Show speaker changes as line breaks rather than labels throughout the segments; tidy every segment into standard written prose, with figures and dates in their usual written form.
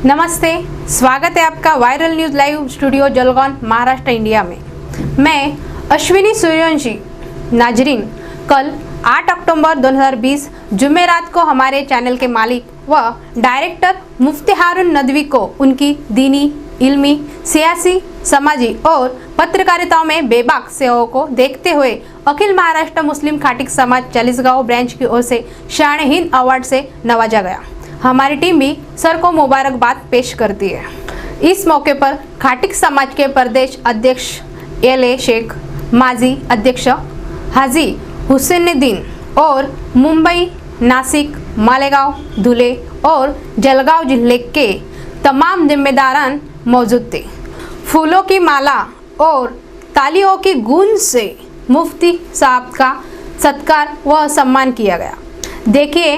नमस्ते, स्वागत है आपका viral news live studio Jalgaon Maharashtra India में। मैं अश्विनी सूर्यवंशी। नाजरीन, कल 8 अक्टूबर 2020 जुमेरात को हमारे चैनल के मालिक व डायरेक्टर मुफ्ती हारून नदवी को उनकी दीनी, इल्मी, सियासी, समाजी और पत्रकारिताओं में बेबाक सेवाओं को देखते हुए अखिल महाराष्ट्र मुस्लिम खाटिक समाज चालीसगांव ब्रांच की ओर से शान हिंद अवार्ड से नवाजा गया। हमारी टीम भी सर को मुबारकबाद पेश करती है। इस मौके पर खाटिक समाज के प्रदेश अध्यक्ष एल.ए. शेख, माजी अध्यक्ष हाजी हुसैनुद्दीन और मुंबई, नासिक, मालेगांव, धुले और जलगांव जिले के तमाम जिम्मेदारान मौजूद थे। फूलों की माला और तालियों की गूंज से मुफ्ती साहब का सत्कार व सम्मान किया गया। देखिए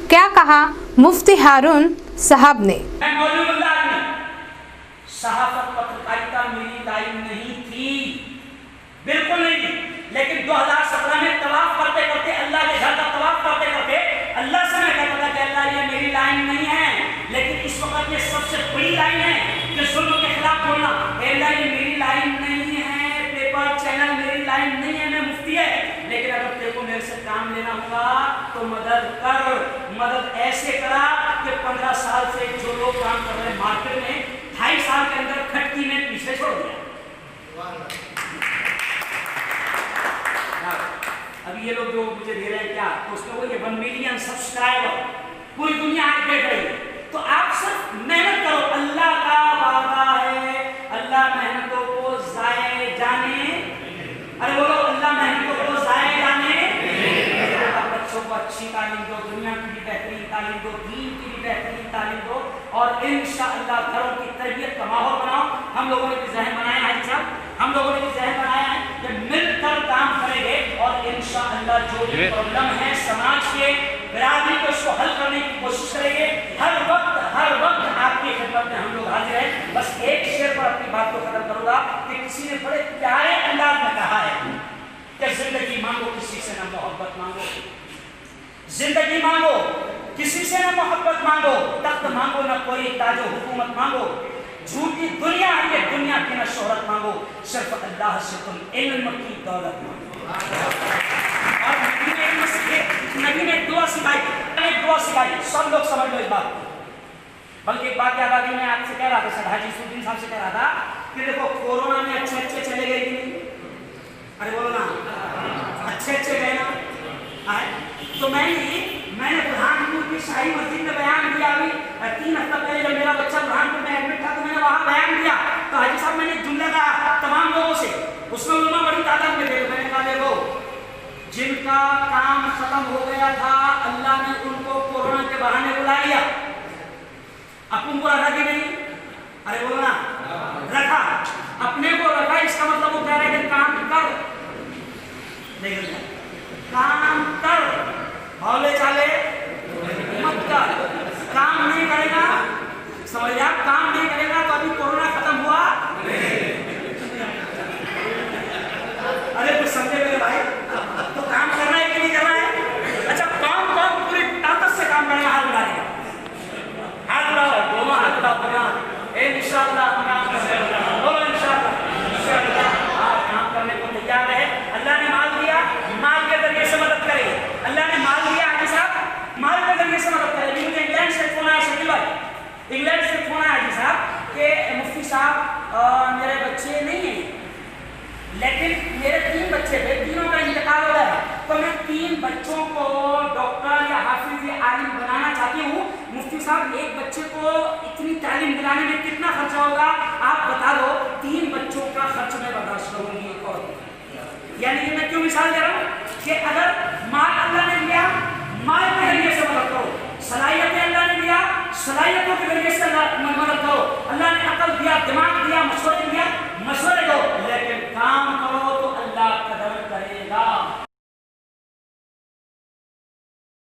क्या कहा मुफ्ती हारून साहब ने।
मैं मौजूद आदमी, सहाफत पत्रकारिता मेरी लाइन नहीं थी, बिल्कुल नहीं। लेकिन 2017 में तवाफ करते करते, अल्लाह के घर का तवाफ करते करते अल्लाह से मैं कहता था कि अल्लाह ये मेरी लाइन नहीं है। लेकिन इस वक्त ये सबसे बड़ी लाइन है कि जुल्म के खिलाफ बोलना। अल्लाह ये मेरी लाइन नहीं है, पेपर चैनल मेरी लाइन नहीं है, मैं मुफ्ती है। लेकिन अगर तेरे को मेरे से काम लेना होगा तो मदद कर। मदद ऐसे करा कि 15 साल से जो लोग काम कर रहे हैं मार्केट में, 2.5 साल के अंदर खटकी में पीछे छोड़ दिया। अब ये लोग जो मुझे दे रहे हैं क्या, तो उसमें वो ये 1 मिलियन सब्सक्राइबर पूरी दुनिया आज बैठ रही है। तो आप सब मेहनत करो, अल्लाह का वादा है, अल्लाह मेहनतों को जाए जाने, अरे बोलो अल्लाह मेहनतों को जाए जाने। बच्चों को अच्छी तालीम दो, दुनिया की भी बेहतरीन तालीम दो, दीन की भी बेहतरीन तालीम दो और इंशाअल्लाह घरों की तरबियत का माहौल बनाओ। हम लोगों ने भी जहन बनाया है साहब, हम लोगों ने भी जहन बनाया है कि मिलकर काम करेंगे और इंशाअल्लाह जो भी प्रॉब्लम है समाज के, बिरादरी को, उसको हल करने की कोशिश करेंगे। हर वक्त आपकी खिदमत में हम लोग हाजिर हैं। बस एक शेर पर अपनी बात को खत्म करूंगा कि किसी ने बड़े प्यारे अंदाज में कहा है कि जिंदगी मांगो किसी से ना मोहब्बत मांगो, जिंदगी मांगो किसी से ना मोहब्बत मांगो, तख्त मांगो ना कोई ताजो हुकूमत मांगो, झूठी दुनिया है दुनिया की ना शोहरत मांगो, सिर्फ अल्लाह से तुम इल्म की दौलत मांगो। और नबी ने दुआ सिखाई, सब लोग समझ लो इस बात। बल्कि एक बात याद आ गई, मैं आपसे कह रहा था, सर हाजी सुद्दीन साहब से कह रहा था कि देखो कोरोना में अच्छे चले गए कि नहीं, अरे बोलो ना, अच्छे गए ना। तो मैंने बुरहानपुर की शाही मस्जिद में बयान दिया। अभी 3 हफ्ता पहले जब मेरा बच्चा बुरहानपुर में एडमिट था तो मैंने वहाँ बयान दिया। तो हाजी साहब मैंने जुमला कहा तमाम लोगों से, उसमें उलमा बड़ी तादाद में थे। मैंने कहा देखो, जिनका काम खत्म हो गया था अल्लाह ने उनको कोरोना के बहाने बुला लिया, अपन को रखा कि नहीं, अरे बोलो ना, रखा, अपने को रखा। इसका मतलब वो कह रहे हैं काम कर, नहीं काम कर, भौले चाले मत कर। काम नहीं करेगा, समझ आप, काम नहीं करेगा तो अभी कोरोना खत्म हुआ अरे कुछ समझे मेरे भाई, तो काम करना है कि नहीं करना है? अच्छा, काम पूरी ताकत से काम करना, हाथ उड़ा देगा, हाथ उड़ाओ, दोनों हाथ उड़ाओ, इंशाअल्लाह काम करने को तैयार है। अल्लाह ने माल दिया, माल के जरिए से मदद करेगी। अल्लाह ने माल दिया हाजी साहब, माल के जरिए से मदद करेगी। मुझे इंग्लैंड से फोन आया, शकील भाई, इंग्लैंड से फोन आया हाजी साहब कि मुफ्ती साहब मेरे बच्चे नहीं हैं, लेकिन मेरे 3 बच्चे थे, तीनों का इंतकाल हो गया, तो मैं 3 बच्चों को डॉक्टर या हाफिज या आलिम बनाना चाहती हूँ। मुफ्ती साहब एक बच्चे को इतनी तालीम दिलाने में कितना खर्चा होगा आप बता दो। 3 बच्चों का खर्च मैं बर्दाश्त करूंगी। और यानी कि मैं क्यों मिसाल दे रहा हूँ कि अगर माल अल्लाह ने दिया, माल के जरिए से मदद करो, सलाहियतें अल्लाह ने दिया, सलाहियतों के जरिए से मदद करो। अल्लाह ने अकल दिया, दिमाग दिया, मशवरे दिया, मशवरे